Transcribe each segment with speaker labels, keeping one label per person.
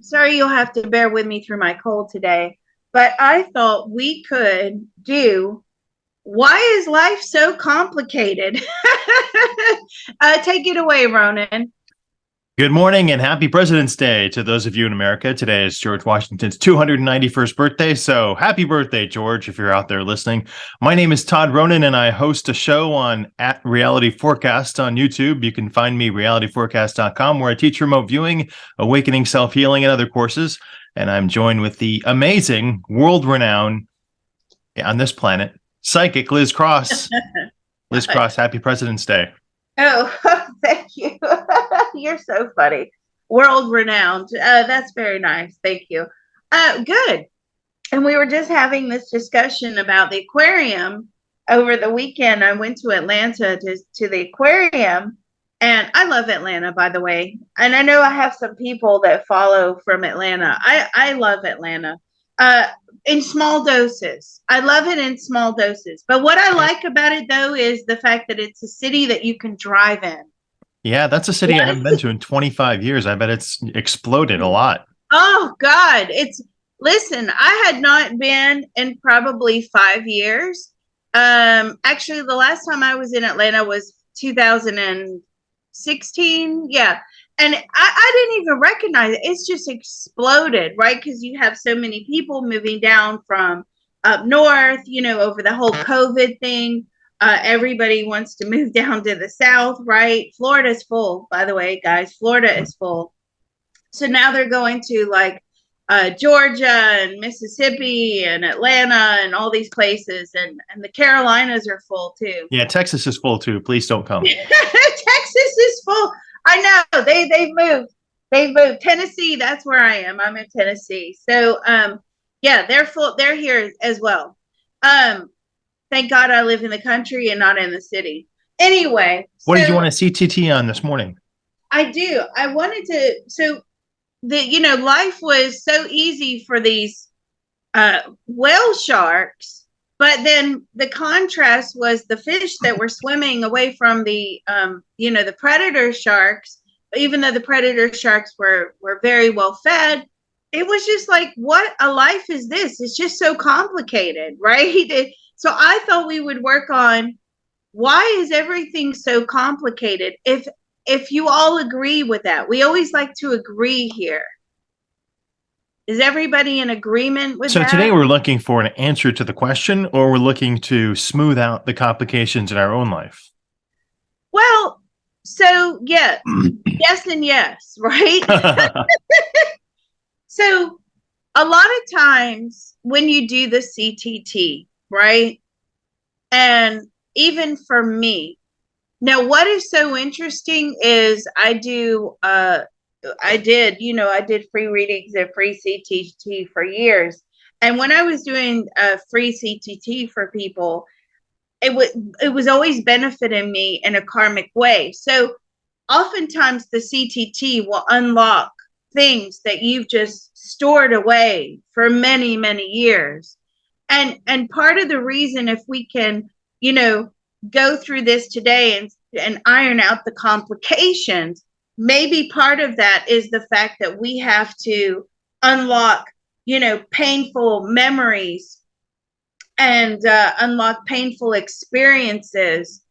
Speaker 1: Sorry, you'll have to bear with me through my cold today, but I thought we could do why is life so complicated? Take it away, Ronan.
Speaker 2: Good morning and happy President's Day to those of you in America. Today is George Washington's 291st birthday, so happy birthday, George, if you're out there listening. My name is Todd Ronan, and I host a show on @Reality Forecast on YouTube. You can find me realityforecast.com, where I teach remote viewing, awakening self-healing, and other courses. And I'm joined with the amazing, world-renowned, on this planet, psychic Liz Cross. Liz Cross, happy President's Day.
Speaker 1: Oh, thank you. You're so funny. World renowned. That's very nice. Thank you. Good. And we were just having this discussion about the aquarium over the weekend. I went to Atlanta to the aquarium, and I love Atlanta, by the way. And I know I have some people that follow from Atlanta. I love Atlanta. In small doses. I love it in small doses. But what I like about it, though, is the fact that it's a city that you can drive in.
Speaker 2: Yeah, that's a city I haven't been to in 25 years. I bet it's exploded a lot.
Speaker 1: Oh, God. Listen, I had not been in probably 5 years. Actually, the last time I was in Atlanta was 2016. Yeah. And I didn't even recognize it. It's just exploded, right? Because you have so many people moving down from up north, over the whole COVID thing. Everybody wants to move down to the south, right? Florida's full, by the way, guys. Florida is full. So now they're going to like Georgia and Mississippi and Atlanta and all these places. And the Carolinas are full, too.
Speaker 2: Yeah, Texas is full, too. Please don't come.
Speaker 1: Texas is full. I know they've moved. They've moved. Tennessee, that's where I am. I'm in Tennessee. So yeah, they're full. They're here as well. Thank God I live in the country and not in the city. Anyway.
Speaker 2: What did you want to CTT on this morning?
Speaker 1: I do. I wanted to, so life was so easy for these whale sharks. But then the contrast was the fish that were swimming away from the, the predator sharks. Even though the predator sharks were very well fed, it was just like, what a life is this? It's just so complicated, right? So I thought we would work on why is everything so complicated? If you all agree with that, we always like to agree here. Is everybody in agreement with that?
Speaker 2: So today we're looking for an answer to the question, or we're looking to smooth out the complications in our own life?
Speaker 1: Well, so yeah, yes and yes, right? So a lot of times when you do the CTT, right? And even for me, now what is so interesting is I did free readings and free CTT for years. And when I was doing free CTT for people, it was always benefiting me in a karmic way. So oftentimes the CTT will unlock things that you've just stored away for many, many years. And part of the reason, if we can, go through this today and iron out the complications, maybe part of that is the fact that we have to unlock, painful memories and unlock painful experiences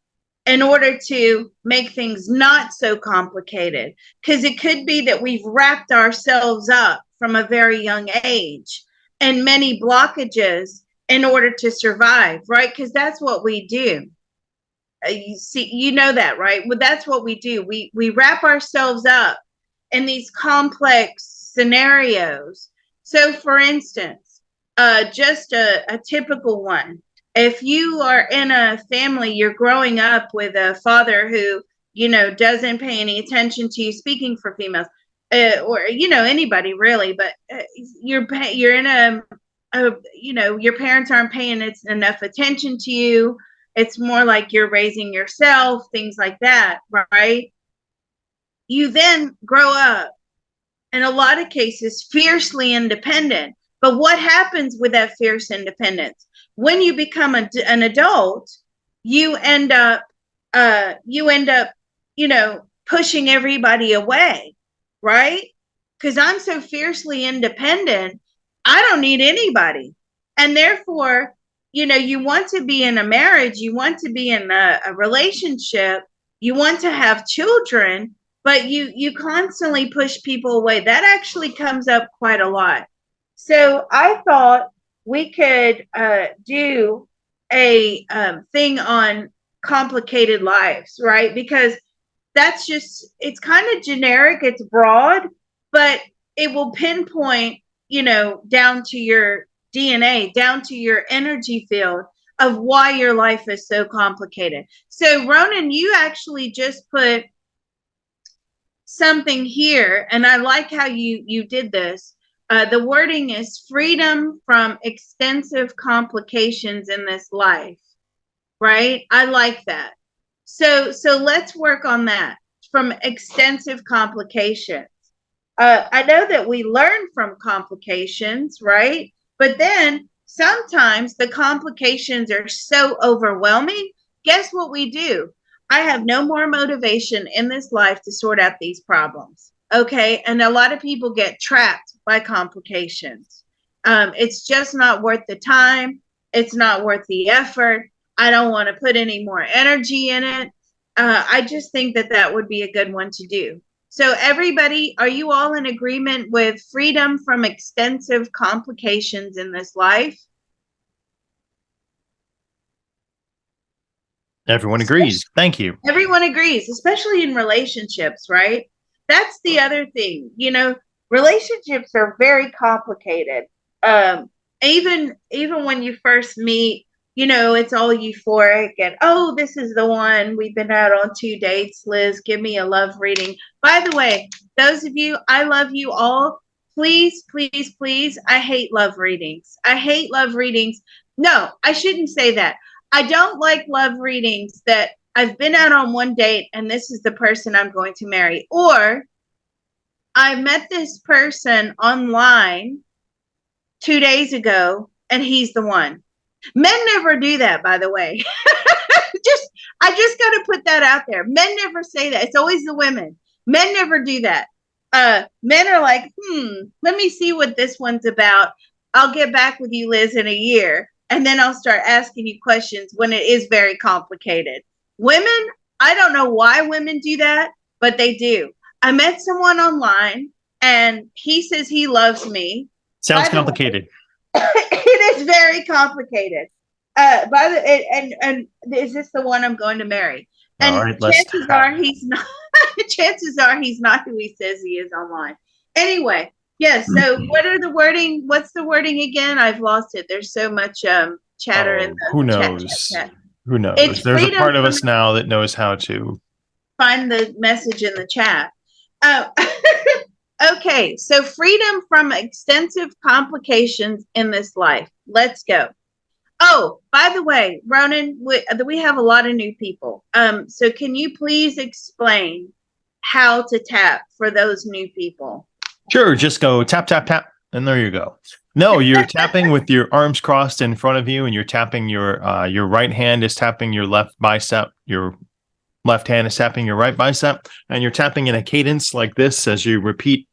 Speaker 1: in order to make things not so complicated. Because it could be that we've wrapped ourselves up from a very young age and many blockages in order to survive, right? Because that's what we do. You know that, right? Well, that's what we do. We wrap ourselves up in these complex scenarios. So, for instance, just a typical one. If you are in a family, you're growing up with a father who, doesn't pay any attention to you, speaking for females, or, anybody really, but you're in your parents aren't paying enough attention to you. It's more like you're raising yourself, things like that, right? You then grow up in a lot of cases, fiercely independent. But what happens with that fierce independence? When you become an adult, you end up, you know, pushing everybody away, right? Because I'm so fiercely independent, I don't need anybody. And therefore, you know, you want to be in a marriage, you want to be in a relationship, you want to have children, but you constantly push people away. That actually comes up quite a lot. So I thought we could do a thing on complicated lives, right? Because that's just, it's kind of generic, it's broad, but it will pinpoint, you know, down to your DNA, down to your energy field of why your life is so complicated. So Ronan, you actually just put something here, and I like how you did this. The wording is freedom from extensive complications in this life, right? I like that. So let's work on that. From extensive complications. I know that we learn from complications, right? But then sometimes the complications are so overwhelming. Guess what we do? I have no more motivation in this life to sort out these problems. Okay. And a lot of people get trapped by complications. It's just not worth the time. It's not worth the effort. I don't want to put any more energy in it. I just think that that would be a good one to do. So, everybody, are you all in agreement with freedom from extensive complications in this life?
Speaker 2: Everyone agrees. Thank you.
Speaker 1: Everyone agrees, especially in relationships, right? That's the other thing. You know, relationships are very complicated. Um, even when you first meet, you know, it's all euphoric and oh, this is the one. We've been out on 2 dates. Liz, give me a love reading. By the way, those of you, I love you all. Please, please, please. I hate love readings. I hate love readings. No, I shouldn't say that. I don't like love readings that I've been out on one date and this is the person I'm going to marry. Or I met this person online 2 days ago and he's the one. Men never do that, by the way. I just got to put that out there. Men never say that. It's always the women. Men never do that. Men are like, let me see what this one's about. I'll get back with you, Liz, in a year. And then I'll start asking you questions when it is very complicated. Women, I don't know why women do that, but they do. I met someone online and he says he loves me.
Speaker 2: Sounds complicated.
Speaker 1: It is very complicated. And is this the one I'm going to marry? And
Speaker 2: all right,
Speaker 1: chances are he's not. Chances are he's not who he says he is online. Anyway, yes. So what are the wording? What's the wording again? I've lost it. There's so much chatter in the
Speaker 2: who knows?
Speaker 1: Chat.
Speaker 2: Who knows?
Speaker 1: It's
Speaker 2: There's a part of us now that knows how to
Speaker 1: find the message in the chat. Okay, so freedom from extensive complications in this life. Let's go. Oh, by the way, Ronan, we have a lot of new people. So can you please explain how to tap for those new people?
Speaker 2: Sure, just go tap, tap, tap, and there you go. No, you're tapping with your arms crossed in front of you, and you're tapping your right hand is tapping your left bicep, your left hand is tapping your right bicep, and you're tapping in a cadence like this as you repeat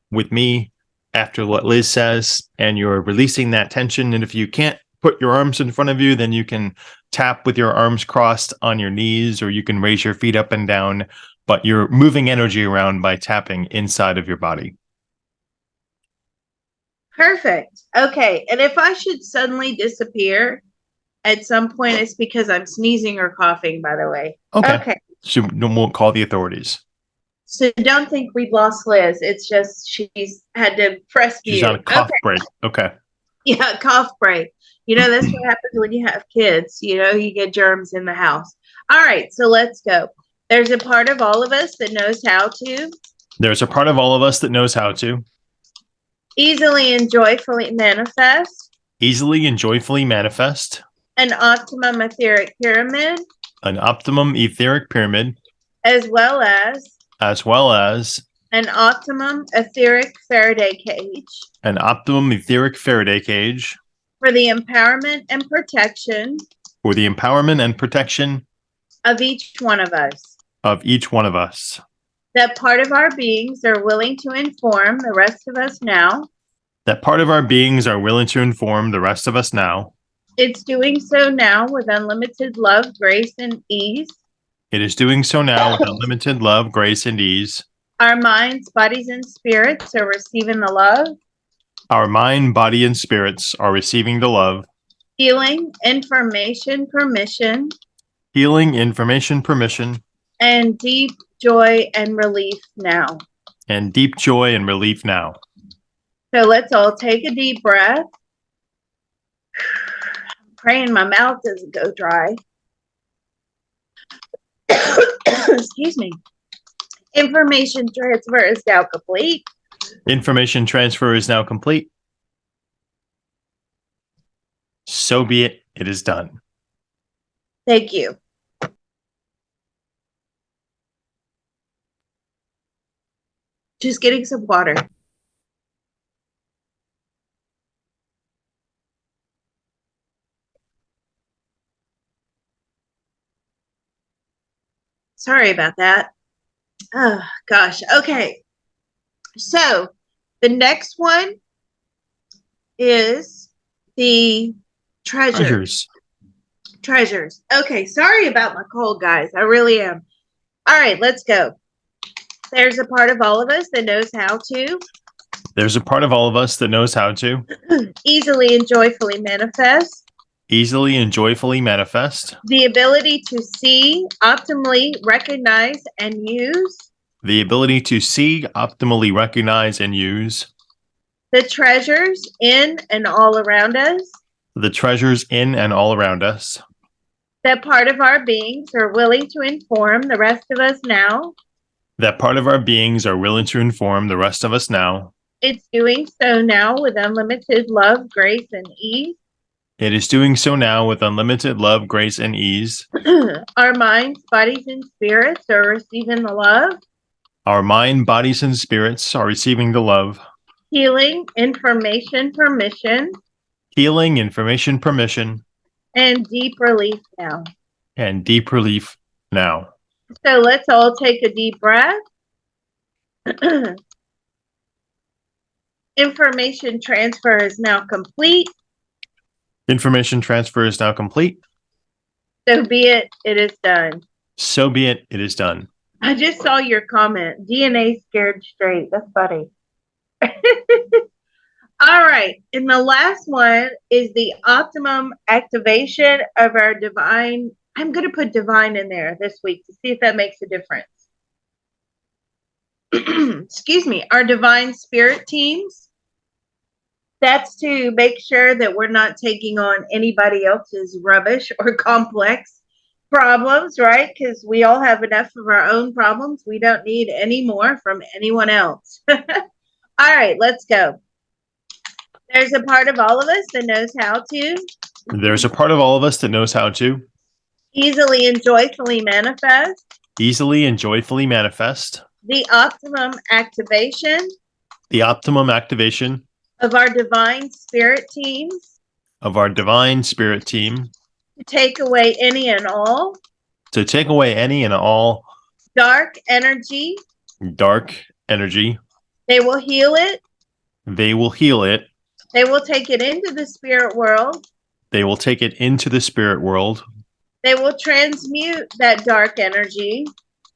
Speaker 2: with me after what Liz says, and you're releasing that tension. And if you can't put your arms in front of you, then you can tap with your arms crossed on your knees, or you can raise your feet up and down, but you're moving energy around by tapping inside of your body.
Speaker 1: Perfect. Okay. And if I should suddenly disappear at some point, it's because I'm sneezing or coughing, by the way.
Speaker 2: Okay. So won't call the authorities.
Speaker 1: So don't think we've lost Liz. It's just she's had to press mute.
Speaker 2: She's on a cough break. Okay.
Speaker 1: Yeah, cough break. You know, that's what happens when you have kids. You know, you get germs in the house. All right, so let's go. There's a part of all of us that knows how to.
Speaker 2: There's a part of all of us that knows how to.
Speaker 1: Easily and joyfully manifest.
Speaker 2: Easily and joyfully manifest.
Speaker 1: An optimum etheric pyramid.
Speaker 2: An optimum etheric pyramid.
Speaker 1: As well as.
Speaker 2: As well as.
Speaker 1: an optimum etheric Faraday cage
Speaker 2: an optimum etheric Faraday cage
Speaker 1: for the empowerment and protection
Speaker 2: for the empowerment and protection
Speaker 1: of each one of us.
Speaker 2: of each one of us.
Speaker 1: That part of our beings are willing to inform the rest of us now.
Speaker 2: That part of our beings are willing to inform the rest of us now.
Speaker 1: It's doing so now with unlimited love, grace, and ease.
Speaker 2: It is doing so now with unlimited love, grace, and ease.
Speaker 1: Our minds, bodies, and spirits are receiving the love,
Speaker 2: Our mind, body, and spirits are receiving the love,
Speaker 1: healing, information, permission,
Speaker 2: healing, information, permission,
Speaker 1: and deep joy and relief now.
Speaker 2: and deep joy and relief now.
Speaker 1: So let's all take a deep breath. I'm praying my mouth doesn't go dry. Excuse me. Information transfer is now complete.
Speaker 2: Information transfer is now complete. So be it. It is done.
Speaker 1: Thank you. Just getting some water. Sorry about that. Oh, gosh. Okay. So the next one is the treasures. Treasures. Okay. Sorry about my cold, guys. I really am. All right. Let's go. There's a part of all of us that knows how to.
Speaker 2: There's a part of all of us that knows how to
Speaker 1: easily and joyfully manifest.
Speaker 2: Easily and joyfully manifest.
Speaker 1: The ability to see, optimally recognize, and use.
Speaker 2: The ability to see, optimally recognize, and use.
Speaker 1: The treasures in and all around us.
Speaker 2: The treasures in and all around us.
Speaker 1: That part of our beings are willing to inform the rest of us now.
Speaker 2: That part of our beings are willing to inform the rest of us now.
Speaker 1: It's doing so now with unlimited love, grace, and ease.
Speaker 2: It is doing so now with unlimited love, grace, and ease.
Speaker 1: Our minds, bodies, and spirits are receiving the love.
Speaker 2: Our mind, bodies, and spirits are receiving the love.
Speaker 1: Healing, information, permission.
Speaker 2: Healing, information, permission.
Speaker 1: And deep relief now.
Speaker 2: And deep relief now.
Speaker 1: So let's all take a deep breath. Information transfer is now complete.
Speaker 2: Information transfer is now complete.
Speaker 1: So be it. It is done.
Speaker 2: So be it. It is done.
Speaker 1: I just saw your comment. DNA scared straight. That's funny. All right. And the last one is the optimum activation of our divine. I'm going to put divine in there this week to see if that makes a difference. Excuse me. Our divine spirit teams. That's to make sure that we're not taking on anybody else's rubbish or complex problems, right? Because we all have enough of our own problems. We don't need any more from anyone else. All right, let's go. There's a part of all of us that knows how to.
Speaker 2: There's a part of all of us that knows how to.
Speaker 1: Easily and joyfully manifest.
Speaker 2: Easily and joyfully manifest.
Speaker 1: The optimum activation.
Speaker 2: The optimum activation.
Speaker 1: Of our divine spirit teams.
Speaker 2: Of our divine spirit team.
Speaker 1: To take away any and all.
Speaker 2: To take away any and all.
Speaker 1: Dark energy.
Speaker 2: Dark energy.
Speaker 1: They will heal it.
Speaker 2: They will heal it.
Speaker 1: They will take it into the spirit world.
Speaker 2: They will take it into the spirit world.
Speaker 1: They will transmute that dark energy.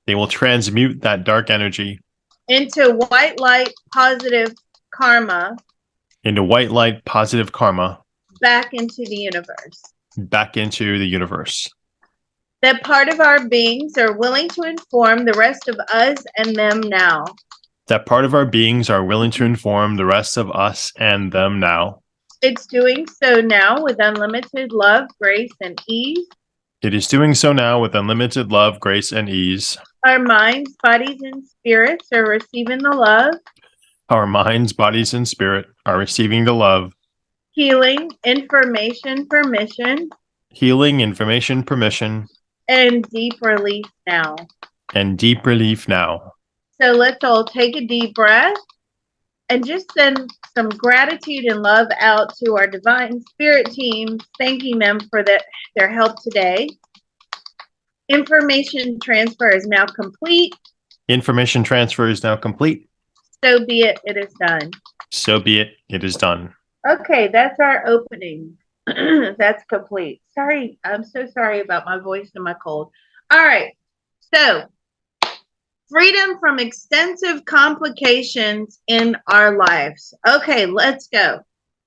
Speaker 2: They will transmute that dark energy.
Speaker 1: Into white light positive karma.
Speaker 2: Into white light positive karma.
Speaker 1: Back into the universe.
Speaker 2: Back into the universe.
Speaker 1: That part of our beings are willing to inform the rest of us and them now.
Speaker 2: That part of our beings are willing to inform the rest of us and them now.
Speaker 1: It's doing so now with unlimited love, grace, and ease.
Speaker 2: It is doing so now with unlimited love, grace, and ease.
Speaker 1: Our minds, bodies, and spirits are receiving the love.
Speaker 2: Our minds, bodies, and spirit are receiving the love.
Speaker 1: Healing, information, permission.
Speaker 2: Healing, information, permission.
Speaker 1: And deep relief now.
Speaker 2: And deep relief now.
Speaker 1: So let's all take a deep breath and just send some gratitude and love out to our divine spirit team, thanking them for their help today. Information transfer is now complete.
Speaker 2: Information transfer is now complete.
Speaker 1: So be it, it is done.
Speaker 2: So be it, it is done.
Speaker 1: Okay, that's our opening. That's complete. Sorry, I'm so sorry about my voice and my cold. All right, so freedom from extensive complications in our lives. Okay, let's go.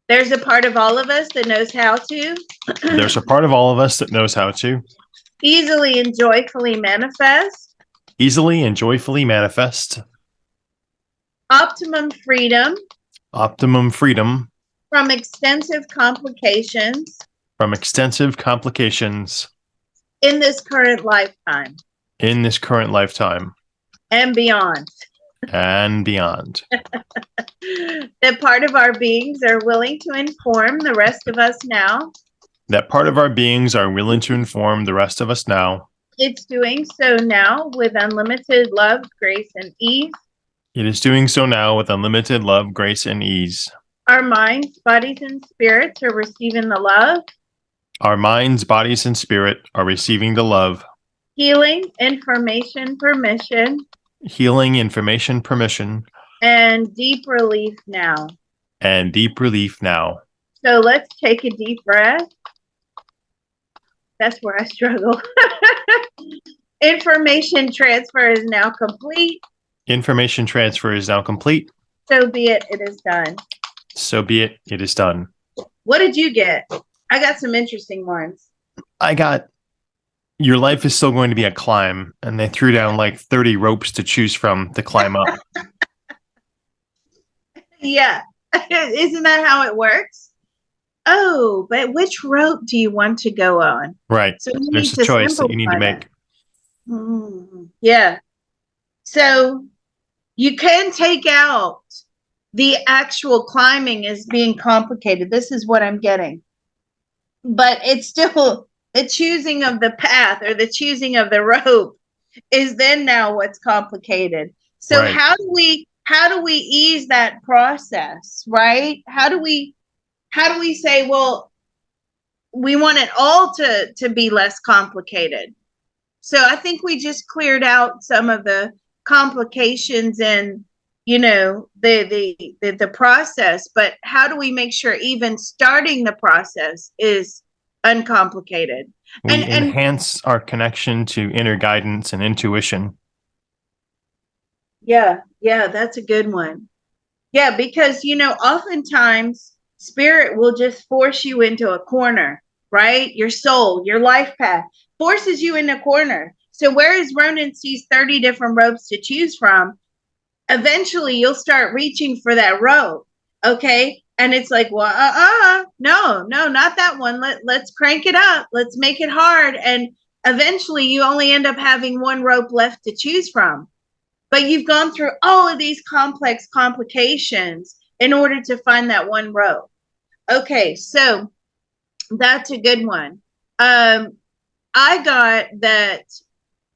Speaker 1: There's a part of all of us that knows how to.
Speaker 2: There's a part of all of us that knows how to
Speaker 1: easily and joyfully manifest.
Speaker 2: Easily and joyfully manifest.
Speaker 1: Optimum freedom.
Speaker 2: Optimum freedom.
Speaker 1: From extensive complications.
Speaker 2: From extensive complications.
Speaker 1: In this current lifetime.
Speaker 2: In this current lifetime.
Speaker 1: And beyond.
Speaker 2: And beyond.
Speaker 1: That part of our beings are willing to inform the rest of us now.
Speaker 2: That part of our beings are willing to inform the rest of us now.
Speaker 1: It's doing so now with unlimited love, grace, and ease.
Speaker 2: It is doing so now with unlimited love, grace, and ease.
Speaker 1: Our minds, bodies, and spirits are receiving the love.
Speaker 2: Our minds, bodies, and spirit are receiving the love.
Speaker 1: Healing, information, permission.
Speaker 2: Healing, information, permission.
Speaker 1: And deep relief now.
Speaker 2: And deep relief now.
Speaker 1: So let's take a deep breath. That's where I struggle. Information transfer is now complete.
Speaker 2: Information transfer is now complete.
Speaker 1: So be it, it is done.
Speaker 2: So be it, it is done.
Speaker 1: What did you get? I got some interesting ones.
Speaker 2: I got, your life is still going to be a climb, and they threw down like 30 ropes to choose from to climb up.
Speaker 1: Yeah. Isn't that how it works? Oh, but which rope do you want to go on?
Speaker 2: Right.
Speaker 1: So
Speaker 2: there's a choice that you need to make.
Speaker 1: Yeah. So you can take out the actual climbing as being complicated. This is what I'm getting. But it's still the choosing of the path or the choosing of the rope is then now what's complicated. So
Speaker 2: Right.
Speaker 1: how do we ease that process, right? How do we say, well, we want it all to be less complicated? So I think we just cleared out some of the complications in, the process, but how do we make sure even starting the process is uncomplicated?
Speaker 2: We enhance our connection to inner guidance and intuition.
Speaker 1: Yeah, that's a good one. Yeah, because, oftentimes spirit will just force you into a corner, right? Your soul, your life path forces you in a corner. So whereas Ronan sees 30 different ropes to choose from, eventually you'll start reaching for that rope, okay? And it's like, well, no, not that one. Let's crank it up. Let's make it hard. And eventually you only end up having one rope left to choose from. But you've gone through all of these complex complications in order to find that one rope. Okay, so that's a good one. I got that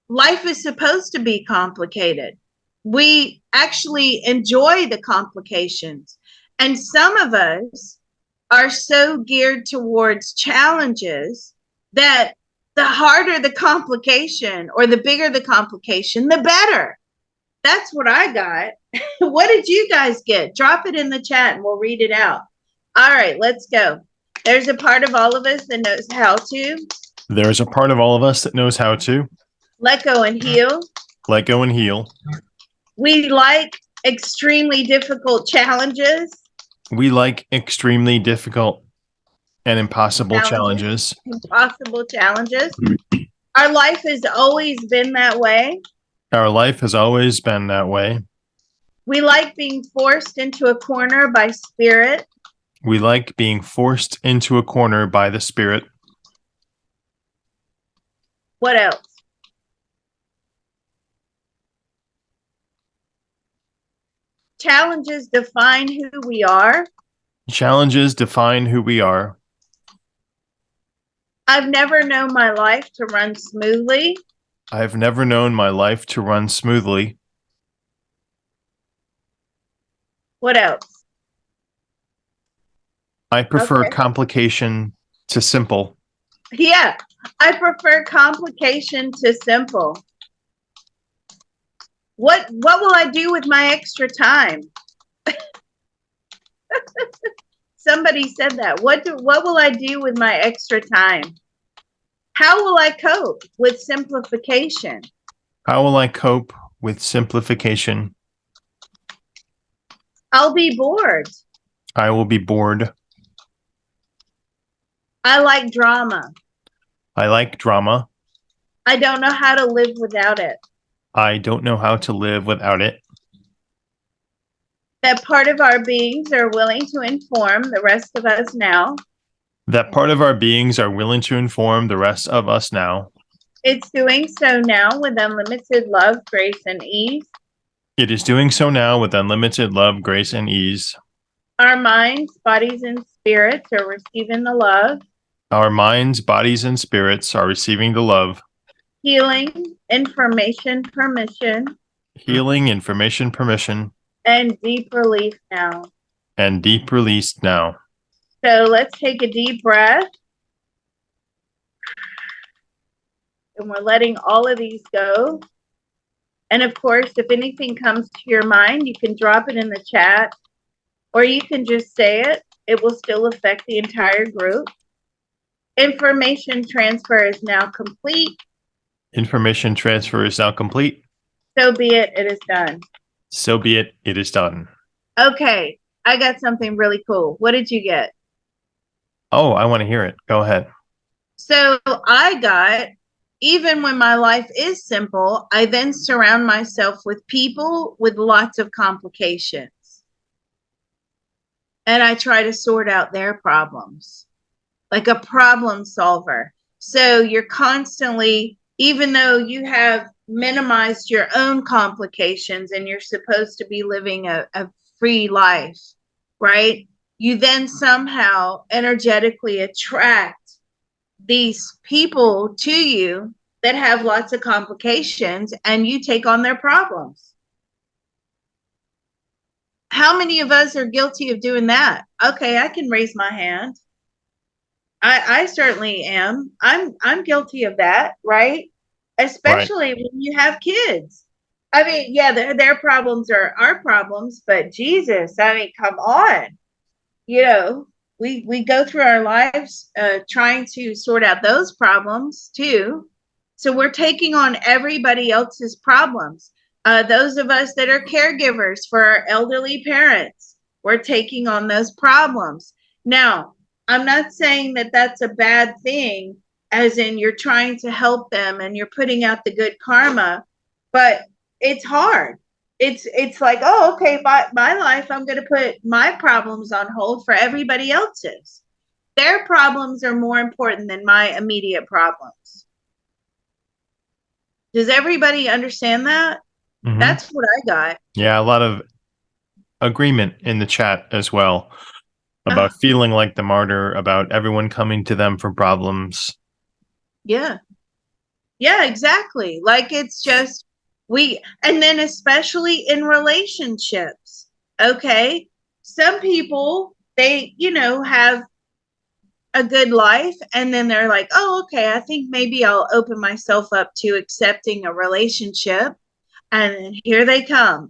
Speaker 1: life is supposed to be complicated. We actually enjoy the complications. And some of us are so geared towards challenges that the harder the complication or the bigger the complication, the better. That's what I got. What did you guys get? Drop it in the chat and we'll read it out. All right, let's go. There's a part of all of us that knows how to.
Speaker 2: There's a part of all of us that knows how to.
Speaker 1: Let go and heal.
Speaker 2: Let go and heal.
Speaker 1: We like extremely difficult challenges.
Speaker 2: We like extremely difficult and impossible challenges.
Speaker 1: Impossible challenges. Our life has always been that way.
Speaker 2: Our life has always been that way.
Speaker 1: We like being forced into a corner by spirit.
Speaker 2: We like being forced into a corner by the spirit.
Speaker 1: What else? Challenges define who we are.
Speaker 2: Challenges define who we are.
Speaker 1: I've never known my life to run smoothly.
Speaker 2: I've never known my life to run smoothly.
Speaker 1: What else?
Speaker 2: I prefer
Speaker 1: Okay.
Speaker 2: complication to simple.
Speaker 1: Yeah, I prefer complication to simple. What will I do with my extra time? Somebody said that. What will I do with my extra time? How will I cope with simplification?
Speaker 2: How will I cope with simplification?
Speaker 1: I'll be bored.
Speaker 2: I will be bored.
Speaker 1: I like drama.
Speaker 2: I like drama.
Speaker 1: I don't know how to live without it.
Speaker 2: I don't know how to live without it.
Speaker 1: That part of our beings are willing to inform the rest of us now.
Speaker 2: That part of our beings are willing to inform the rest of us now.
Speaker 1: It's doing so now with unlimited love, grace, and ease.
Speaker 2: It is doing so now with unlimited love, grace, and ease.
Speaker 1: Our minds, bodies, and spirits are receiving the love,
Speaker 2: Our minds, bodies, and spirits are receiving the love,
Speaker 1: healing, information, permission,
Speaker 2: healing, information, permission,
Speaker 1: and deep relief now.
Speaker 2: and deep release now.
Speaker 1: So let's take a deep breath. And we're letting all of these go. And of course, if anything comes to your mind, you can drop it in the chat, or you can just say it. It will still affect the entire group. Information transfer is now complete.
Speaker 2: Information transfer is now complete.
Speaker 1: So be it, it is done.
Speaker 2: So be it, it is done.
Speaker 1: Okay, I got something really cool. What did you get?
Speaker 2: Oh, I want to hear it. Go ahead.
Speaker 1: So I got, even when my life is simple, I then surround myself with people with lots of complications. And I try to sort out their problems, like a problem solver. So you're constantly, even though you have minimized your own complications and you're supposed to be living a free life, right? You then somehow energetically attract these people to you that have lots of complications, and you take on their problems. How many of us are guilty of doing that? Okay, I can raise my hand. I certainly am. I'm guilty of that, right? Especially when you have kids. I mean, yeah, their problems are our problems, but Jesus, I mean, come on. You know, we go through our lives trying to sort out those problems too. So we're taking on everybody else's problems. Those of us that are caregivers for our elderly parents, we're taking on those problems. Now, I'm not saying that that's a bad thing, as in you're trying to help them and you're putting out the good karma, but it's hard. It's like, oh, okay, my life, I'm going to put my problems on hold for everybody else's. Their problems are more important than my immediate problems. Does everybody understand that?
Speaker 2: Mm-hmm.
Speaker 1: That's what I got.
Speaker 2: Yeah, a lot of agreement in the chat as well about feeling like the martyr, about everyone coming to them for problems.
Speaker 1: Yeah. Yeah, exactly. Like it's just and then especially in relationships. Okay. Some people, they, have a good life, and then they're like, oh, okay, I think maybe I'll open myself up to accepting a relationship. And here they come.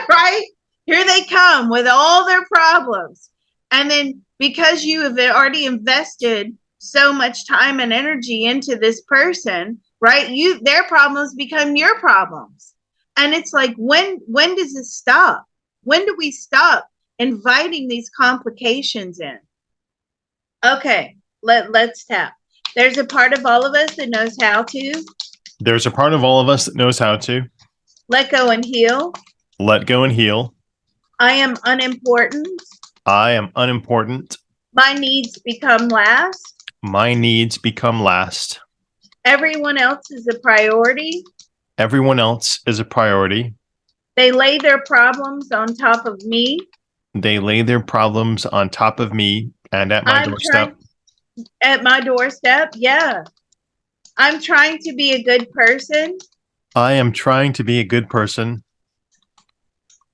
Speaker 1: Right? Here they come with all their problems. And then because you have already invested so much time and energy into this person, right? Their problems become your problems. And it's like, when does this stop? When do we stop inviting these complications in? Okay, let's tap. There's a part of all of us that knows how to.
Speaker 2: There's a part of all of us that knows how to.
Speaker 1: Let go and heal.
Speaker 2: Let go and heal.
Speaker 1: I am unimportant.
Speaker 2: I am unimportant.
Speaker 1: My needs become last.
Speaker 2: My needs become last.
Speaker 1: Everyone else is a priority.
Speaker 2: Everyone else is a priority.
Speaker 1: They lay their problems on top of me.
Speaker 2: They lay their problems on top of me and at my doorstep.
Speaker 1: At my doorstep, yeah. I'm trying to be a good person.
Speaker 2: I am trying to be a good person.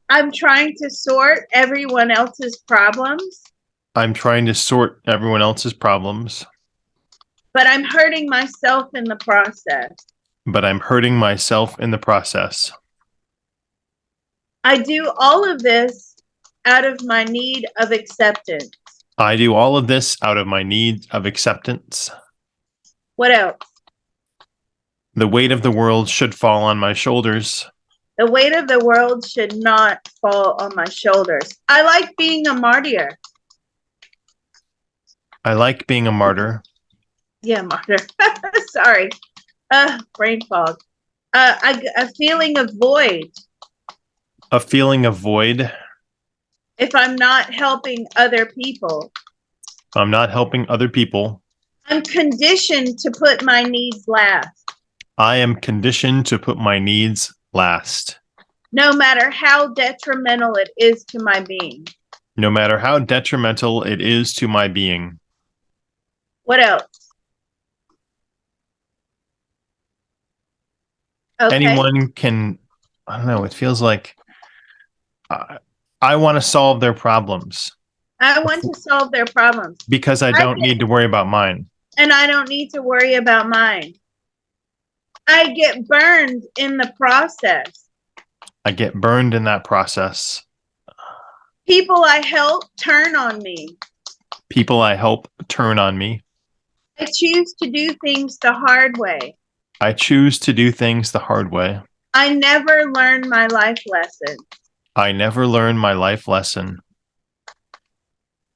Speaker 1: I'm trying to sort everyone else's problems,
Speaker 2: I'm trying to sort everyone else's problems,
Speaker 1: but I'm hurting myself in the process.
Speaker 2: but I'm hurting myself in the process.
Speaker 1: I do all of this out of my need of acceptance.
Speaker 2: I do all of this out of my need of acceptance.
Speaker 1: What else?
Speaker 2: The weight of the world should fall on my shoulders.
Speaker 1: The weight of the world should not fall on my shoulders. I like being a martyr.
Speaker 2: I like being a martyr.
Speaker 1: Yeah, martyr. Sorry. Brain fog. A feeling of void.
Speaker 2: A feeling of void.
Speaker 1: If I'm not helping other people.
Speaker 2: I'm not helping other people.
Speaker 1: I'm conditioned to put my needs last.
Speaker 2: I am conditioned to put my needs last.
Speaker 1: No matter how detrimental it is to my being.
Speaker 2: No matter how detrimental it is to my being.
Speaker 1: What else? Okay.
Speaker 2: Anyone can, I don't know, it feels like I want to solve their problems.
Speaker 1: I want to solve their problems.
Speaker 2: Because I don't need to worry about mine.
Speaker 1: And I don't need to worry about mine. I get burned in the process.
Speaker 2: I get burned in that process.
Speaker 1: People I help turn on me.
Speaker 2: People I help turn on me.
Speaker 1: I choose to do things the hard way.
Speaker 2: I choose to do things the hard way.
Speaker 1: I never learn my life lesson.
Speaker 2: I never learn my life lesson.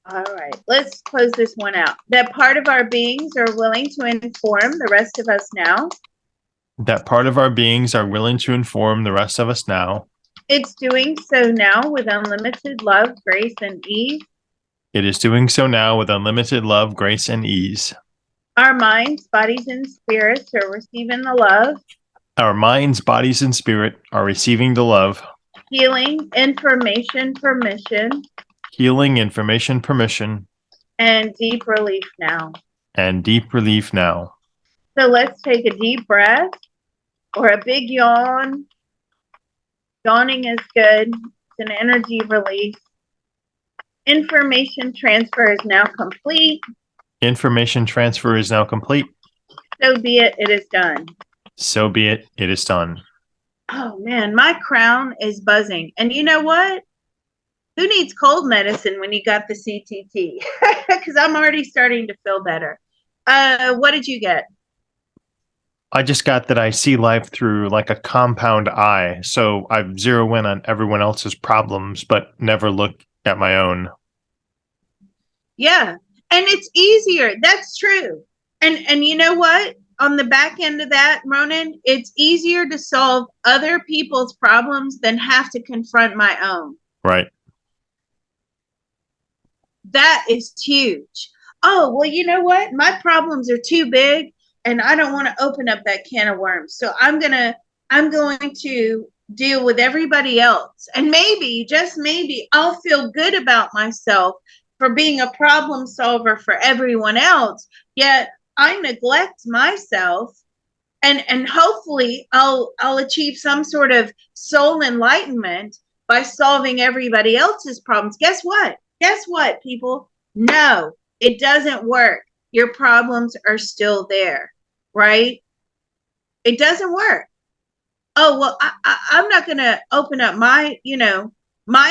Speaker 1: All right, let's close this one out. That part of our beings are willing to inform the rest of us now.
Speaker 2: That part of our beings are willing to inform the rest of us now.
Speaker 1: It's doing so now with unlimited love, grace, and ease.
Speaker 2: It is doing so now with unlimited love, grace, and ease.
Speaker 1: Our minds, bodies, and spirits are receiving the love.
Speaker 2: Our minds, bodies, and spirit are receiving the love.
Speaker 1: Healing, information, permission.
Speaker 2: Healing, information, permission.
Speaker 1: And deep relief now.
Speaker 2: And deep relief now.
Speaker 1: So let's take a deep breath or a big yawn. Yawning is good. It's an energy release. Information transfer is now complete.
Speaker 2: Information transfer is now complete.
Speaker 1: So be it, it is done.
Speaker 2: So be it, it is done.
Speaker 1: Oh man, my crown is buzzing. And you know what? Who needs cold medicine when you got the CTT? Because I'm already starting to feel better. What did you get?
Speaker 2: I just got that I see life through like a compound eye. So I zero in on everyone else's problems, but never look at my own.
Speaker 1: Yeah. And it's easier. That's true. And you know what? On the back end of that, Ronan, it's easier to solve other people's problems than have to confront my own.
Speaker 2: Right.
Speaker 1: That is huge. Oh, well, you know what? My problems are too big and I don't want to open up that can of worms. So I'm going to deal with everybody else. And maybe, just maybe, I'll feel good about myself for being a problem solver for everyone else. Yet I neglect myself, and hopefully I'll achieve some sort of soul enlightenment by solving everybody else's problems. Guess what? Guess what, people? No, it doesn't work. Your problems are still there, right? It doesn't work. Oh, well, I'm not going to open up my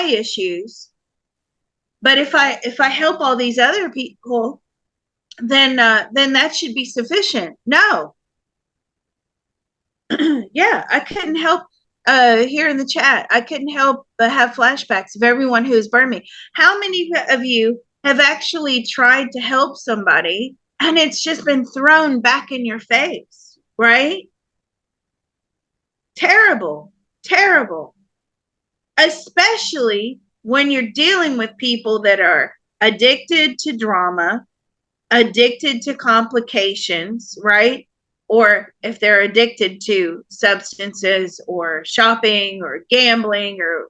Speaker 1: issues. But if I help all these other people, then that should be sufficient. No. Yeah, I couldn't help here in the chat. I couldn't help but have flashbacks of everyone who has burned me. How many of you have actually tried to help somebody and it's just been thrown back in your face, right? Terrible, terrible. Especially when you're dealing with people that are addicted to drama, addicted to complications, right? Or if they're addicted to substances or shopping or gambling or,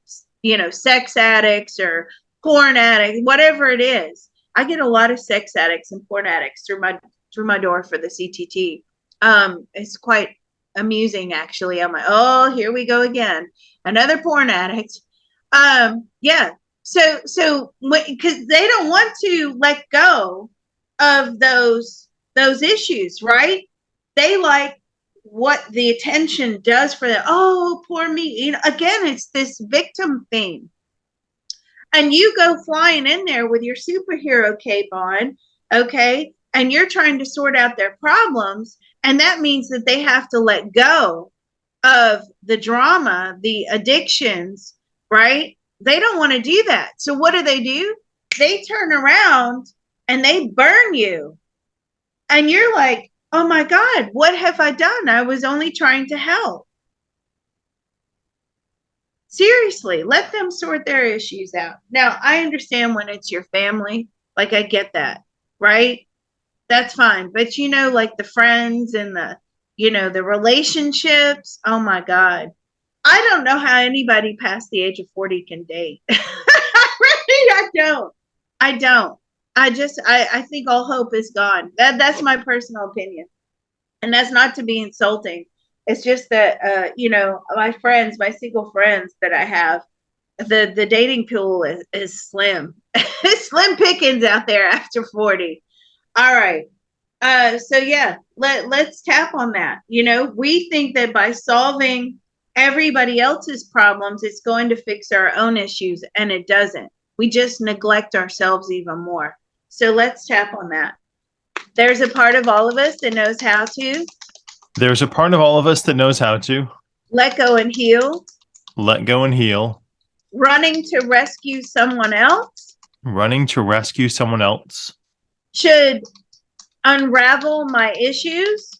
Speaker 1: sex addicts or porn addicts, whatever it is. I get a lot of sex addicts and porn addicts through my door for the CTT. It's quite amusing, actually. I'm like, oh, here we go again. Another porn addict. Yeah. So because they don't want to let go of those issues, right? They like what the attention does for them. Oh, poor me. You know, again, it's this victim thing. And you go flying in there with your superhero cape on, okay? And you're trying to sort out their problems. And that means that they have to let go of the drama, the addictions, right? They don't want to do that. So what do? They turn around and they burn you. And you're like, oh my God, what have I done? I was only trying to help. Seriously, let them sort their issues out. Now, I understand when it's your family. Like, I get that, right? That's fine. But, like the friends and the relationships, oh my God. I don't know how anybody past the age of 40 can date. I don't. I don't. I think all hope is gone. That's my personal opinion. And that's not to be insulting. It's just that my single friends that I have, the dating pool is slim. Slim pickings out there after 40. All right. So yeah, let's tap on that. We think that by solving everybody else's problems, it's going to fix our own issues, and it doesn't. We just neglect ourselves even more. So let's tap on that. There's a part of all of us that knows how to
Speaker 2: There's a part of all of us that knows how to
Speaker 1: let go and heal,
Speaker 2: let go and heal,
Speaker 1: running to rescue someone else,
Speaker 2: running to rescue someone else,
Speaker 1: should unravel my issues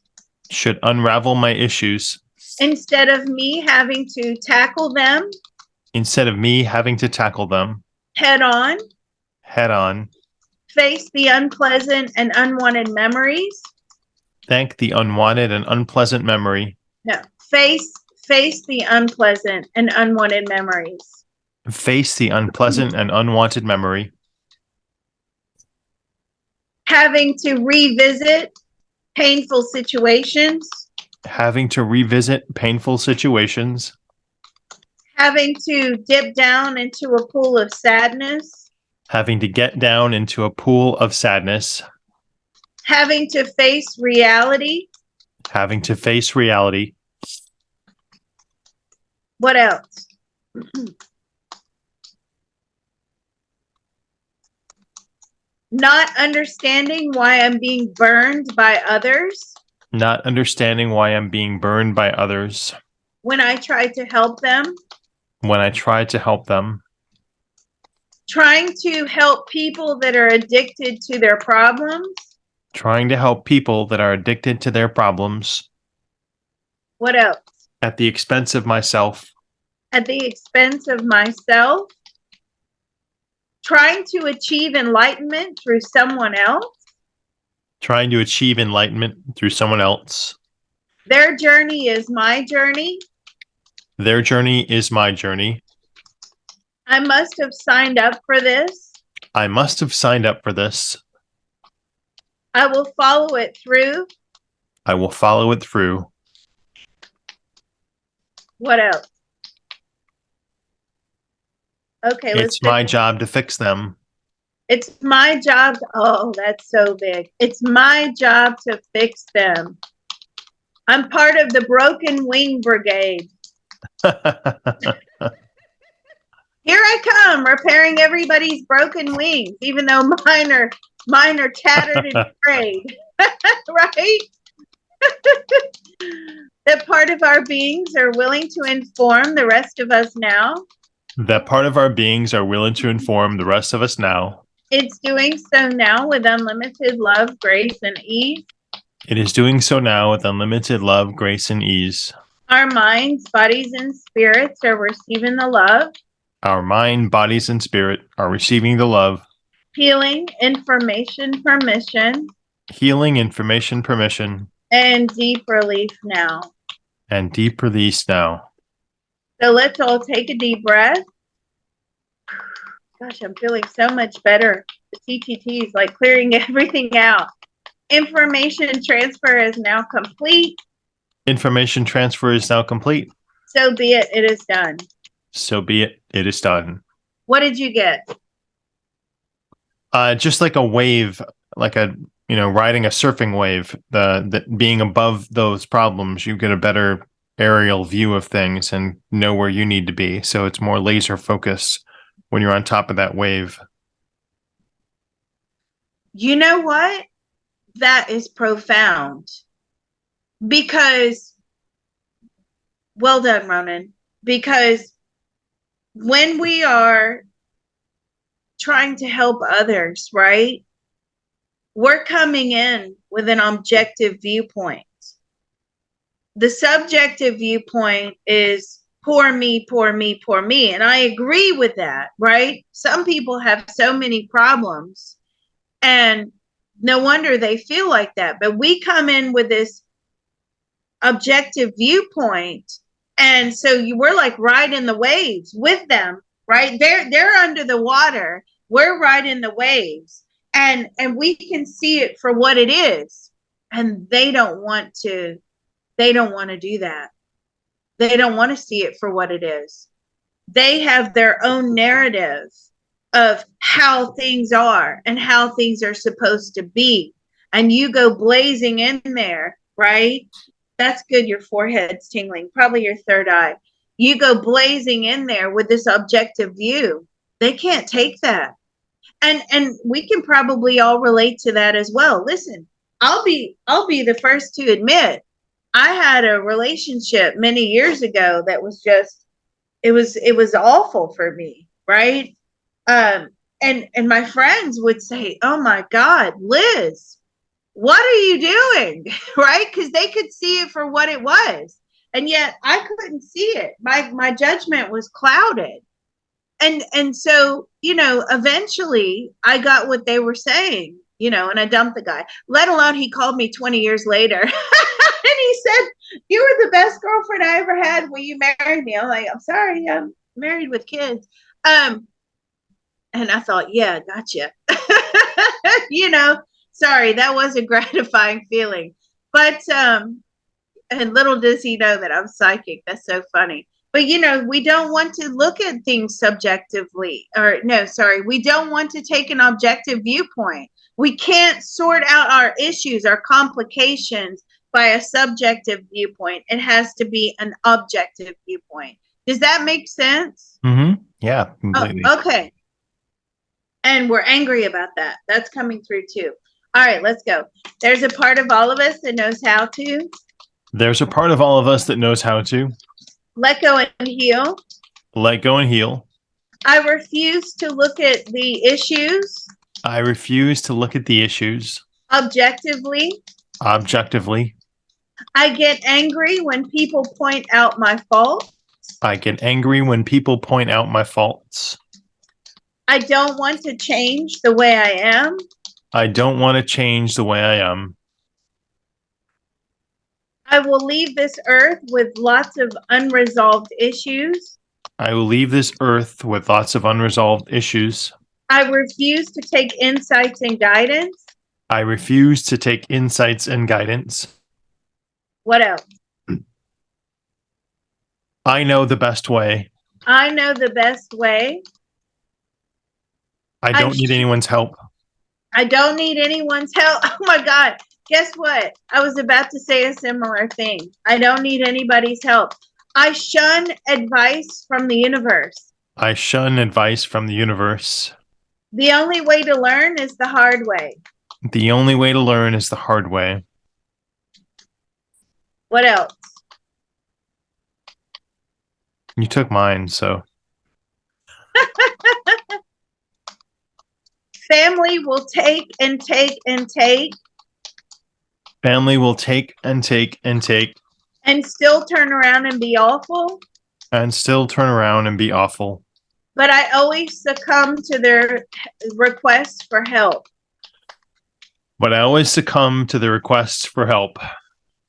Speaker 2: should unravel my issues
Speaker 1: instead of me having to tackle them
Speaker 2: instead of me having to tackle them
Speaker 1: head on,
Speaker 2: head on,
Speaker 1: face the unpleasant and unwanted memories.
Speaker 2: thank the unwanted and unpleasant memory.
Speaker 1: No, face the unpleasant and unwanted memories.
Speaker 2: Face the unpleasant and unwanted memory.
Speaker 1: Having to revisit painful situations.
Speaker 2: Having to revisit painful situations.
Speaker 1: Having to dip down into a pool of sadness.
Speaker 2: Having to get down into a pool of sadness.
Speaker 1: Having to face reality.
Speaker 2: Having to face reality.
Speaker 1: What else? Not understanding why I'm being burned by others.
Speaker 2: Not understanding why I'm being burned by others.
Speaker 1: When I try to help them.
Speaker 2: When I try to help them.
Speaker 1: Trying to help people that are addicted to their problems.
Speaker 2: Trying to help people that are addicted to their problems.
Speaker 1: What else?
Speaker 2: At the expense of myself.
Speaker 1: At the expense of myself. Trying to achieve enlightenment through someone else.
Speaker 2: Trying to achieve enlightenment through someone else.
Speaker 1: Their journey is my journey.
Speaker 2: Their journey is my journey.
Speaker 1: I must have signed up for this.
Speaker 2: I must have signed up for this.
Speaker 1: I will follow it through.
Speaker 2: I will follow it through.
Speaker 1: What else? Okay,
Speaker 2: it's my job to fix them.
Speaker 1: It's my job. Oh, that's so big. It's my job to fix them. I'm part of the Broken Wing Brigade. Here I come, repairing everybody's broken wings, even though mine are tattered and frayed. Right? That part of our beings are willing to inform the rest of us now.
Speaker 2: That part of our beings are willing to inform the rest of us now.
Speaker 1: It's doing so now with unlimited love, grace, and ease.
Speaker 2: It is doing so now with unlimited love, grace, and ease.
Speaker 1: Our minds, bodies, and spirits are receiving the love.
Speaker 2: Our mind, bodies, and spirit are receiving the love.
Speaker 1: Healing, information, permission.
Speaker 2: Healing, information, permission.
Speaker 1: And deep relief now.
Speaker 2: And deep release now.
Speaker 1: So let's all take a deep breath. Gosh, I'm feeling so much better. The CTT is like clearing everything out. Information transfer is now complete.
Speaker 2: Information transfer is now complete.
Speaker 1: So be it. It is done.
Speaker 2: So be it. It is done.
Speaker 1: What did you get?
Speaker 2: Just like a wave, like riding a surfing wave, the being above those problems, you get a better aerial view of things and know where you need to be. So it's more laser focus when you're on top of that wave.
Speaker 1: You know what? That is profound. Because, well done, Ronan. Because when we are trying to help others, right? We're coming in with an objective viewpoint. The subjective viewpoint is poor me, poor me, poor me. And I agree with that, right? Some people have so many problems, and no wonder they feel like that. But we come in with this objective viewpoint, and so we're like riding the waves with them, right? They're under the water, we're riding the waves, and we can see it for what it is. And they don't want to do that. They don't want to see it for what it is. They have their own narrative of how things are and how things are supposed to be. And you go blazing in there, right? That's good. Your forehead's tingling, probably your third eye. You go blazing in there with this objective view. They can't take that. And we can probably all relate to that as well. Listen, I'll be the first to admit I had a relationship many years ago that was just, it was awful for me, right? And my friends would say, "Oh my God, Liz, what are you doing?" Right? Because they could see it for what it was, and yet I couldn't see it. My judgment was clouded, and so eventually I got what they were saying, and I dumped the guy. Let alone he called me 20 years later, and he said, "You were the best girlfriend I ever had. Will you marry me?" I'm like, "I'm sorry, I'm married with kids." And I thought, yeah, gotcha. Sorry, that was a gratifying feeling. But and little does he know that I'm psychic. That's so funny. But we don't want to look at things subjectively, or no, sorry, we don't want to take an objective viewpoint. We can't sort out our issues, our complications by a subjective viewpoint. It has to be an objective viewpoint. Does that make sense?
Speaker 2: Mm-hmm. Yeah, completely.
Speaker 1: Oh, okay. And we're angry about that. That's coming through too. All right, let's go. There's a part of all of us that knows how to
Speaker 2: There's a part of all of us that knows how to
Speaker 1: let go and heal.
Speaker 2: let go and heal.
Speaker 1: I refuse to look at the issues
Speaker 2: I refuse to look at the issues
Speaker 1: objectively.
Speaker 2: objectively.
Speaker 1: I get angry when people point out my fault.
Speaker 2: I get angry when people point out my faults.
Speaker 1: I don't want to change the way I am.
Speaker 2: I don't want to change the way I am.
Speaker 1: I will leave this earth with lots of unresolved issues.
Speaker 2: I will leave this earth with lots of unresolved issues.
Speaker 1: I refuse to take insights and guidance.
Speaker 2: I refuse to take insights and guidance.
Speaker 1: What else?
Speaker 2: I know the best way.
Speaker 1: I know the best way.
Speaker 2: I don't need anyone's help.
Speaker 1: I don't need anyone's help. Oh my God. Guess what? I was about to say a similar thing. I don't need anybody's help. I shun advice from the universe.
Speaker 2: I shun advice from the universe.
Speaker 1: The only way to learn is the hard way.
Speaker 2: The only way to learn is the hard way.
Speaker 1: What else?
Speaker 2: You took mine, so.
Speaker 1: Family will take and take and take.
Speaker 2: Family will take and take and take.
Speaker 1: And still turn around and be awful.
Speaker 2: And still turn around and be awful.
Speaker 1: But I always succumb to their requests for help.
Speaker 2: But I always succumb to the requests for help.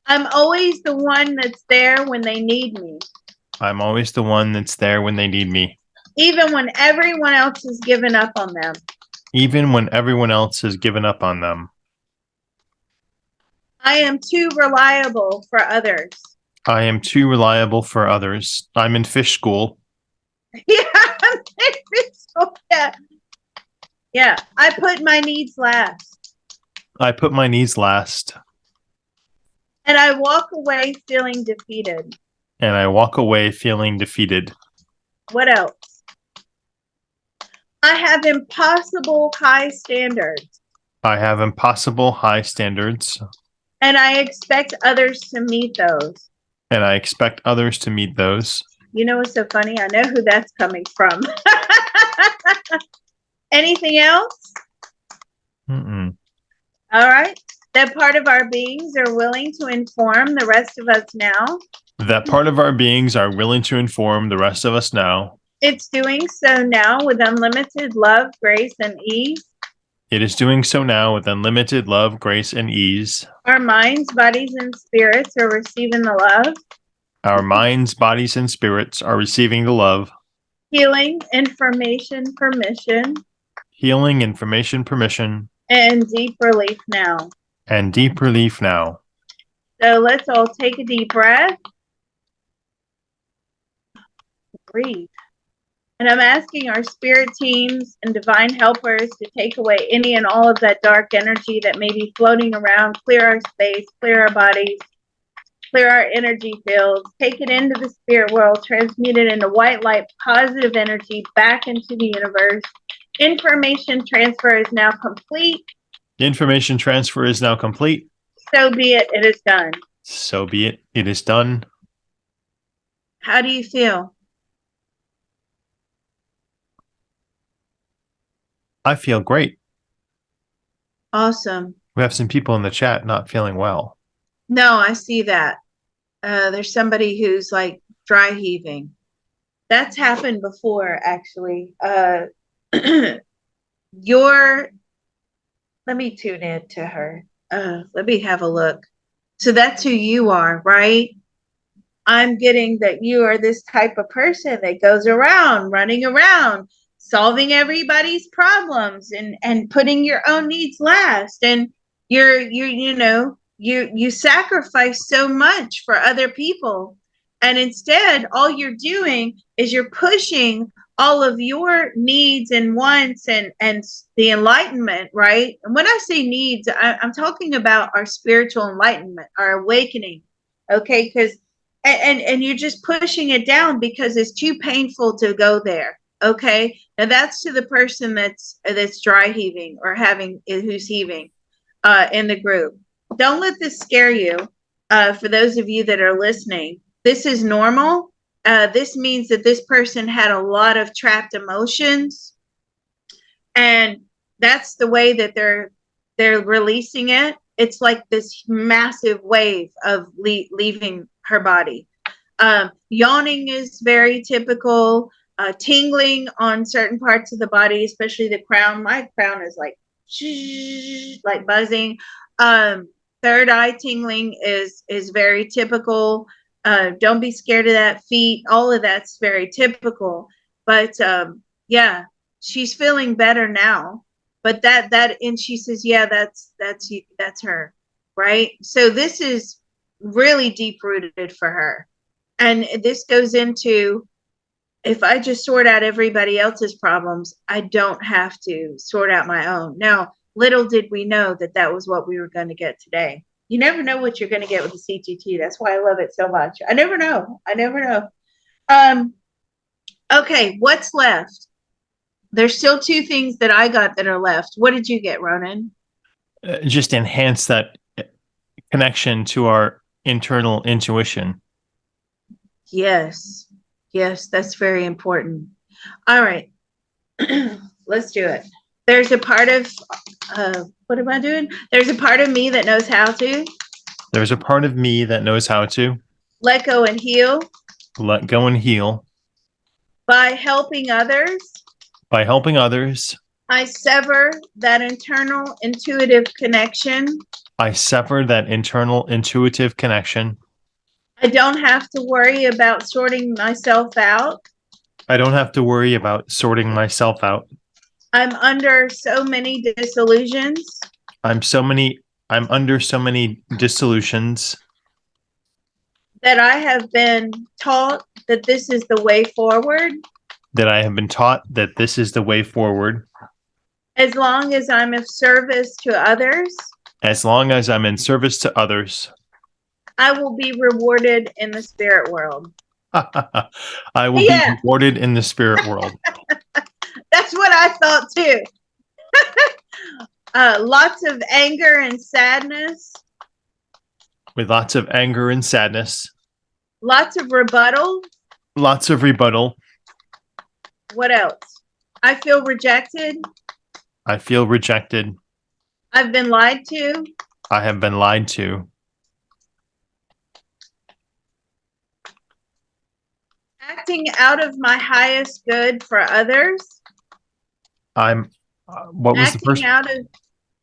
Speaker 1: I'm always the one that's there when they need me.
Speaker 2: I'm always the one that's there when they need me.
Speaker 1: Even when everyone else has given up on them.
Speaker 2: Even when everyone else has given up on them.
Speaker 1: I am too reliable for others.
Speaker 2: I am too reliable for others. I'm in fish school.
Speaker 1: Yeah. Yeah. Yeah. I put my needs last.
Speaker 2: I put my needs last.
Speaker 1: And I walk away feeling defeated.
Speaker 2: And I walk away feeling defeated.
Speaker 1: What else? I have impossible high standards.
Speaker 2: I have impossible high standards.
Speaker 1: And I expect others to meet those.
Speaker 2: And I expect others to meet those.
Speaker 1: You know what's so funny? I know who that's coming from. Anything else?
Speaker 2: Mm-mm.
Speaker 1: All right. That part of our beings are willing to inform the rest of us now.
Speaker 2: That part of our beings are willing to inform the rest of us now.
Speaker 1: It's doing so now with unlimited love, grace, and ease.
Speaker 2: It is doing so now with unlimited love, grace, and ease.
Speaker 1: Our minds, bodies, and spirits are receiving the love.
Speaker 2: Our minds, bodies, and spirits are receiving the love.
Speaker 1: Healing, information, permission.
Speaker 2: Healing, information, permission.
Speaker 1: And deep relief now.
Speaker 2: And deep relief now.
Speaker 1: So let's all take a deep breath. Breathe. And I'm asking our spirit teams and divine helpers to take away any and all of that dark energy that may be floating around, clear our space, clear our bodies, clear our energy fields, take it into the spirit world, transmute it into white light, positive energy back into the universe. Information transfer is now complete.
Speaker 2: Information transfer is now complete.
Speaker 1: So be it. It is done.
Speaker 2: So be it. It is done.
Speaker 1: How do you feel?
Speaker 2: I feel great.
Speaker 1: Awesome.
Speaker 2: We have some people in the chat not feeling well.
Speaker 1: No, I see that. There's somebody who's like dry heaving. That's happened before, actually. Let me tune in to her. Let me have a look. So that's who you are, right? I'm getting that you are this type of person that goes around, running around, solving everybody's problems and putting your own needs last. And you sacrifice so much for other people. And instead, all you're doing is you're pushing all of your needs and wants and the enlightenment, right? And when I say needs, I'm talking about our spiritual enlightenment, our awakening, okay? Because and you're just pushing it down because it's too painful to go there, okay? Now that's to the person that's dry heaving or who's heaving in the group. Don't let this scare you. For those of you that are listening, this is normal. This means that this person had a lot of trapped emotions, and that's the way that they're releasing it. It's like this massive wave of leaving her body. Yawning is very typical. Tingling on certain parts of the body, especially the crown. My crown is like buzzing. Third eye tingling is very typical. Don't be scared of that. Feet, all of that's very typical. But yeah, she's feeling better now. But and she says, yeah, that's her, right? So this is really deep rooted for her, and this goes into, if I just sort out everybody else's problems, I don't have to sort out my own. Now, little did we know that was what we were going to get today. You never know what you're going to get with the CTT. That's why I love it so much. I never know. Okay, what's left? There's still two things that I got that are left. What did you get, Ronan?
Speaker 2: Just enhance that connection to our internal intuition.
Speaker 1: Yes, that's very important. All right, let's do it. There's a part of, what am I doing? There's a part of me that knows how to.
Speaker 2: There's a part of me that knows how to.
Speaker 1: Let go and heal.
Speaker 2: Let go and heal.
Speaker 1: By helping others.
Speaker 2: By helping others.
Speaker 1: I sever that internal intuitive connection.
Speaker 2: I sever that internal intuitive connection.
Speaker 1: I don't have to worry about sorting myself out.
Speaker 2: I don't have to worry about sorting myself out.
Speaker 1: I'm under so many disillusions.
Speaker 2: I'm under so many dissolutions.
Speaker 1: That I have been taught that this is the way forward.
Speaker 2: that I have been taught that this is the way forward.
Speaker 1: As long as I'm of service to others,
Speaker 2: As long as I'm in service to others,
Speaker 1: I will be rewarded in the spirit world.
Speaker 2: I will be
Speaker 1: Yeah,
Speaker 2: rewarded in the spirit world.
Speaker 1: that's what I thought too. Lots of anger and sadness,
Speaker 2: With lots of anger and sadness,
Speaker 1: lots of rebuttal.
Speaker 2: lots of rebuttal.
Speaker 1: What else? I feel rejected.
Speaker 2: I feel rejected.
Speaker 1: I've been lied to.
Speaker 2: I have been lied to.
Speaker 1: Acting out of my highest good for others.
Speaker 2: I'm. What was the first?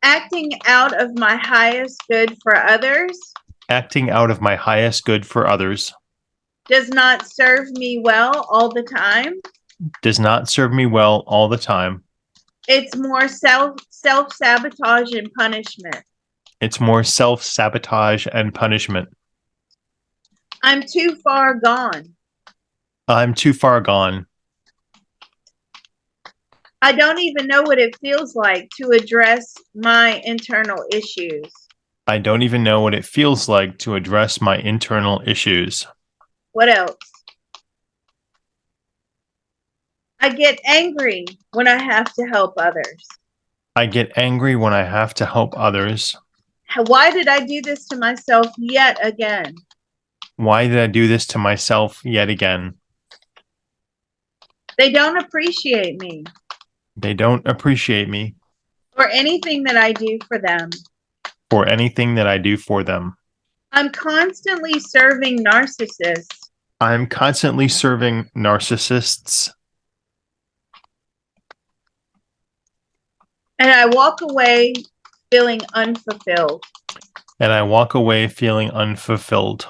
Speaker 1: Acting out of my highest good for others.
Speaker 2: Acting out of my highest good for others.
Speaker 1: Does not serve me well all the time.
Speaker 2: Does not serve me well all the time.
Speaker 1: It's more self-sabotage and punishment.
Speaker 2: It's more self-sabotage and punishment.
Speaker 1: I'm too far gone.
Speaker 2: I'm too far gone.
Speaker 1: I don't even know what it feels like to address my internal issues.
Speaker 2: I don't even know what it feels like to address my internal issues.
Speaker 1: What else? I get angry when I have to help others.
Speaker 2: I get angry when I have to help others.
Speaker 1: Why did I do this to myself yet again?
Speaker 2: Why did I do this to myself yet again?
Speaker 1: They don't appreciate me.
Speaker 2: They don't appreciate me.
Speaker 1: Or anything that I do for them.
Speaker 2: For anything that I do for them.
Speaker 1: I'm constantly serving narcissists.
Speaker 2: I'm constantly serving narcissists.
Speaker 1: And I walk away feeling unfulfilled.
Speaker 2: And I walk away feeling unfulfilled.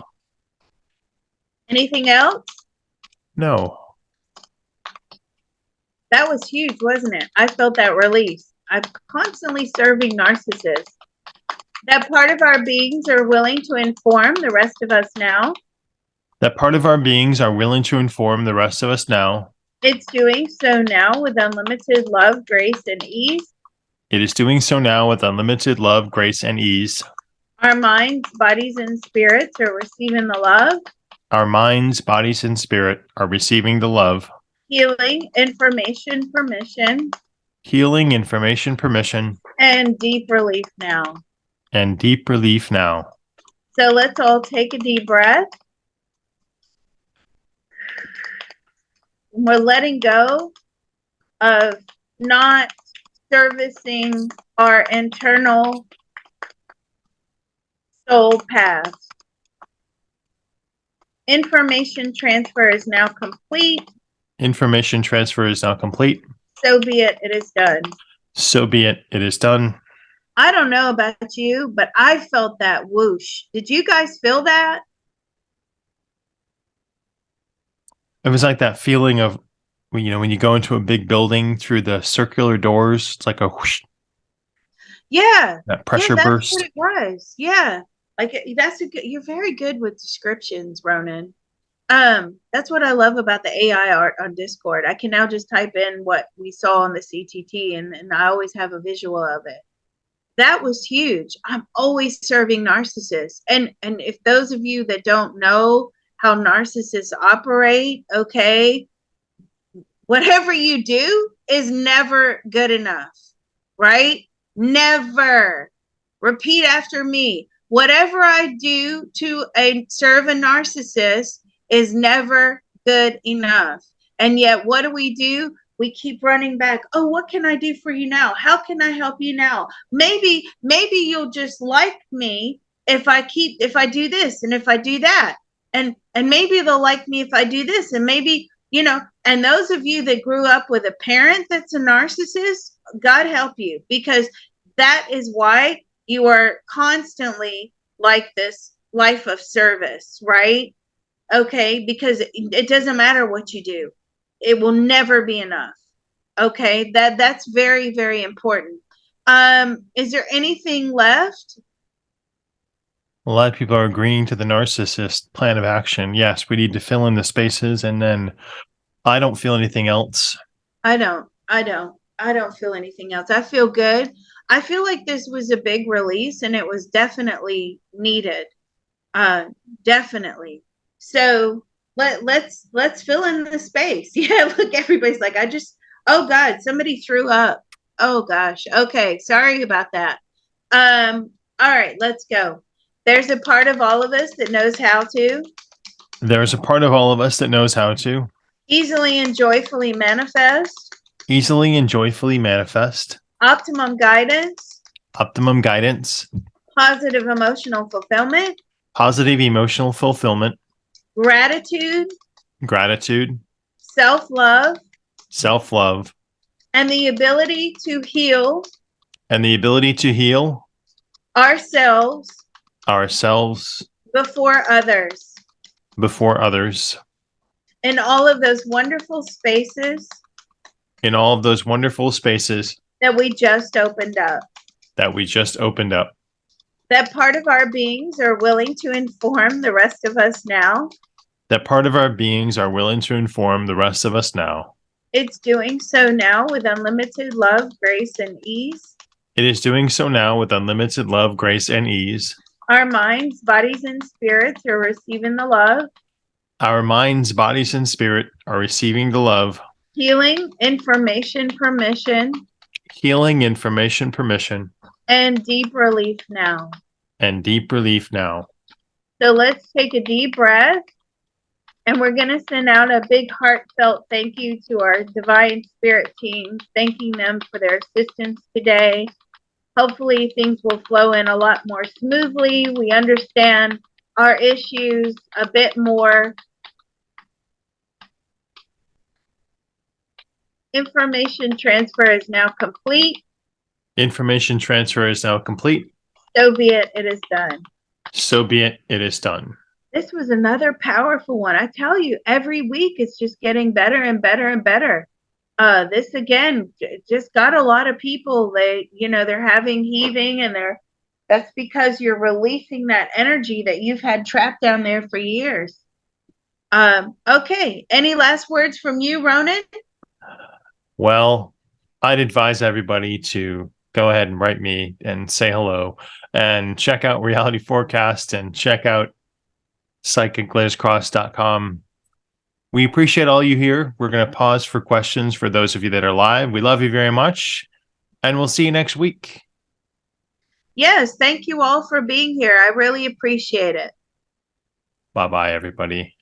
Speaker 1: Anything else?
Speaker 2: No.
Speaker 1: That was huge, wasn't it? I felt that release. I'm constantly serving narcissists. That part of our beings are willing to inform the rest of us now.
Speaker 2: That part of our beings are willing to inform the rest of us now.
Speaker 1: It's doing so now with unlimited love, grace, and ease.
Speaker 2: It is doing so now with unlimited love, grace, and ease.
Speaker 1: Our minds, bodies, and spirits are receiving the love.
Speaker 2: Our minds, bodies, and spirit are receiving the love.
Speaker 1: Healing, information, permission.
Speaker 2: Healing, information, permission.
Speaker 1: And deep relief now.
Speaker 2: And deep relief now.
Speaker 1: So let's all take a deep breath. We're letting go of not servicing our internal soul path. Information transfer is now complete.
Speaker 2: Information transfer is now complete.
Speaker 1: So be it. It is done.
Speaker 2: So be it. It is done.
Speaker 1: I don't know about you, but I felt that whoosh. Did you guys feel that?
Speaker 2: It was like that feeling of, when you go into a big building through the circular doors, it's like a whoosh.
Speaker 1: Yeah.
Speaker 2: That pressure
Speaker 1: that's
Speaker 2: burst.
Speaker 1: What it was. Yeah. Like you're very good with descriptions, Ronan. That's what I love about the AI art on Discord. I can now just type in what we saw on the CTT and I always have a visual of it. That was huge. I'm always serving narcissists. And if those of you that don't know how narcissists operate, okay, whatever you do is never good enough, right? Never. Repeat after me. Whatever I do to serve a narcissist is never good enough. And yet, what do? We keep running back. Oh, what can I do for you now? How can I help you now? Maybe you'll just like me if I do this and if I do that. And maybe they'll like me if I do this. And maybe, and those of you that grew up with a parent that's a narcissist, God help you, because that is why you are constantly like this life of service, right? Okay, because it doesn't matter what you do. It will never be enough. Okay, that's very, very important. Is there anything left?
Speaker 2: A lot of people are agreeing to the narcissist plan of action. Yes, we need to fill in the spaces and then I don't feel anything else.
Speaker 1: I don't feel anything else. I feel good. I feel like this was a big release and it was definitely needed. Uh definitely. So let's fill in the space. Yeah, look, everybody's like, oh God, somebody threw up. Oh gosh. Okay, sorry about that. All right, let's go. There's a part of all of us that knows how to
Speaker 2: There's a part of all of us that knows how to
Speaker 1: easily and joyfully manifest
Speaker 2: easily and joyfully manifest
Speaker 1: optimum guidance,
Speaker 2: optimum guidance,
Speaker 1: positive emotional fulfillment,
Speaker 2: positive emotional fulfillment,
Speaker 1: gratitude,
Speaker 2: gratitude,
Speaker 1: self-love,
Speaker 2: self-love,
Speaker 1: and the ability to heal
Speaker 2: and the ability to heal
Speaker 1: ourselves
Speaker 2: ourselves
Speaker 1: before others
Speaker 2: before others
Speaker 1: in all of those wonderful spaces
Speaker 2: in all of those wonderful spaces
Speaker 1: that we just opened up.
Speaker 2: that we just opened up.
Speaker 1: That part of our beings are willing to inform the rest of us now.
Speaker 2: That part of our beings are willing to inform the rest of us now.
Speaker 1: It's doing so now with unlimited love, grace, and ease.
Speaker 2: It is doing so now with unlimited love, grace, and ease.
Speaker 1: Our minds, bodies, and spirits are receiving the love,
Speaker 2: Our minds, bodies, and spirit are receiving the love,
Speaker 1: healing, information, permission,
Speaker 2: healing, information, permission,
Speaker 1: and deep relief now.
Speaker 2: and deep relief now.
Speaker 1: So let's take a deep breath, and we're going to send out a big heartfelt thank you to our divine spirit team, thanking them for their assistance today. Hopefully things will flow in a lot more smoothly. We understand our issues a bit more. Information transfer is now complete.
Speaker 2: Information transfer is now complete.
Speaker 1: So be it, it is done.
Speaker 2: So be it, it is done.
Speaker 1: This was another powerful one. I tell you, every week it's just getting better and better and better. This again just got a lot of people. They're having heaving, and that's because you're releasing that energy that you've had trapped down there for years. Okay. Any last words from you, Ronan?
Speaker 2: Well, I'd advise everybody to go ahead and write me and say hello and check out Reality Forecast and check out psychicglazecross.com. We appreciate all you here. We're going to pause for questions for those of you that are live. We love you very much, and we'll see you next week.
Speaker 1: Yes, thank you all for being here. I really appreciate it.
Speaker 2: Bye-bye, everybody.